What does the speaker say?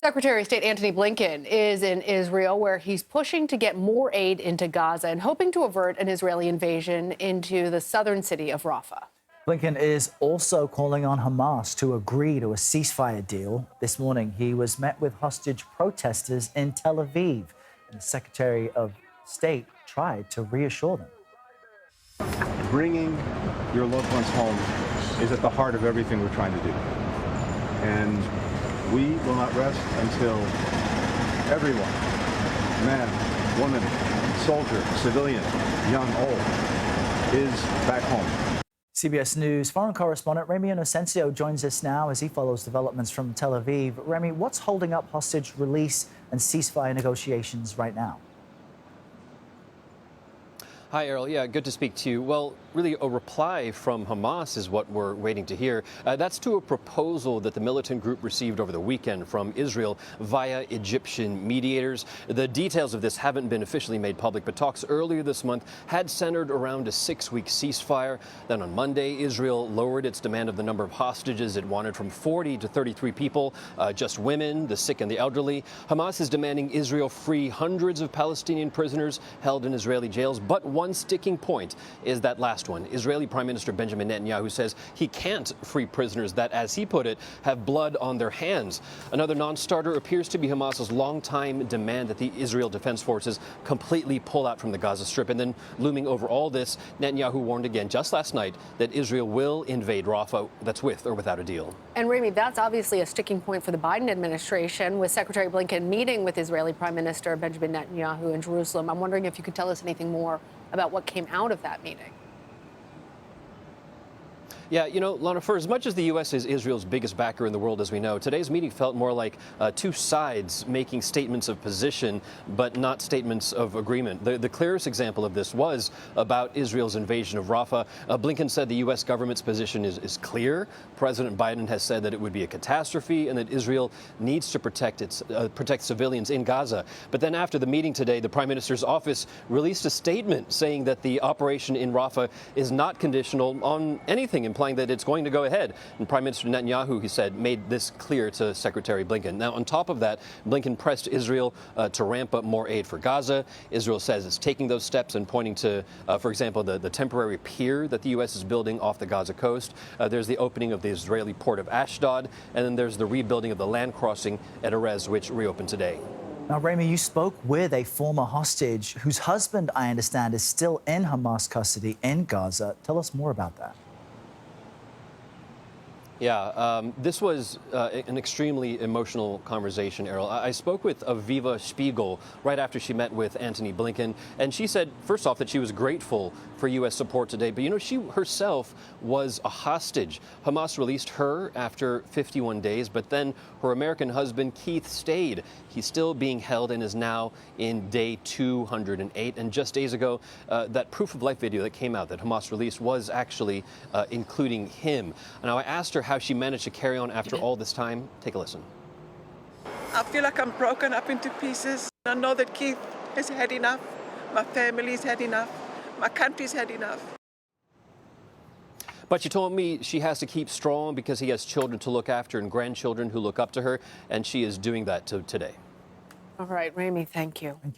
Secretary of State Antony Blinken is in Israel, where he's pushing to get more aid into Gaza and hoping to avert an Israeli invasion into the southern city of Rafah. Blinken is also calling on Hamas to agree to a ceasefire deal. This morning, he was met with hostage protesters in Tel Aviv, and the Secretary of State tried to reassure them. Bringing your loved ones home is at the heart of everything we're trying to do. And we will not rest until everyone, man, woman, soldier, civilian, young, old, is back home. CBS News foreign correspondent Ramy Inocencio joins us now as he follows developments from Tel Aviv. Ramy, what's holding up hostage release and ceasefire negotiations right now? Hi, Errol. Yeah, good to speak to you. Well, really, a reply from Hamas is what we're waiting to hear. That's to a proposal that the militant group received over the weekend from Israel via Egyptian mediators. The details of this haven't been officially made public, but talks earlier this month had centered around a 6-week ceasefire. Then on Monday, Israel lowered its demand of the number of hostages it wanted from 40 to 33 people, just women, the sick and the elderly. Hamas is demanding Israel free hundreds of Palestinian prisoners held in Israeli jails, but one sticking point is that last one. Israeli Prime Minister Benjamin Netanyahu says he can't free prisoners that, as he put it, have blood on their hands. Another non-starter appears to be Hamas's longtime demand that the Israel Defense Forces completely pull out from the Gaza Strip. And then looming over all this, Netanyahu warned again just last night that Israel will invade Rafah, that's with or without a deal. And Ramy, that's obviously a sticking point for the Biden administration, with Secretary Blinken meeting with Israeli Prime Minister Benjamin Netanyahu in Jerusalem. I'm wondering if you could tell us anything more about what came out of that meeting. Yeah, you know, Lana, for as much as the U.S. is Israel's biggest backer in the world, as we know, today's meeting felt more like two sides making statements of position, but not statements of agreement. The clearest example of this was about Israel's invasion of Rafah. Blinken said the U.S. government's position is clear. President Biden has said that it would be a catastrophe and that Israel needs to protect civilians in Gaza. But then after the meeting today, the Prime Minister's office released a statement saying that the operation in Rafah is not conditional on anything, implying that it's going to go ahead. And Prime Minister Netanyahu, he said, made this clear to Secretary Blinken. Now, on top of that, Blinken pressed Israel to ramp up more aid for Gaza. Israel says it's taking those steps and pointing to, for example, the temporary pier that the U.S. is building off the Gaza coast. There's the opening of the Israeli port of Ashdod, and then there's the rebuilding of the land crossing at Erez, which reopened today. Now, Ramy, you spoke with a former hostage whose husband, I understand, is still in Hamas custody in Gaza. Tell us more about that. Yeah, this was an extremely emotional conversation, Errol. I spoke with Aviva Spiegel right after she met with Antony Blinken, and she said, first off, that she was grateful for U.S. support today. But, you know, she herself was a hostage. Hamas released her after 51 days, but then her American husband, Keith, stayed. He's still being held and is now in day 208. And just days ago, that proof of life video that came out that Hamas released was actually including him. Now, I asked her how she managed to carry on after all this time. Take a listen. I feel like I'm broken up into pieces. I know that Keith has had enough. My family's had enough. My country's had enough. But she told me she has to keep strong because he has children to look after and grandchildren who look up to her, and she is doing that today. All right, Ramy, thank you. Thank you.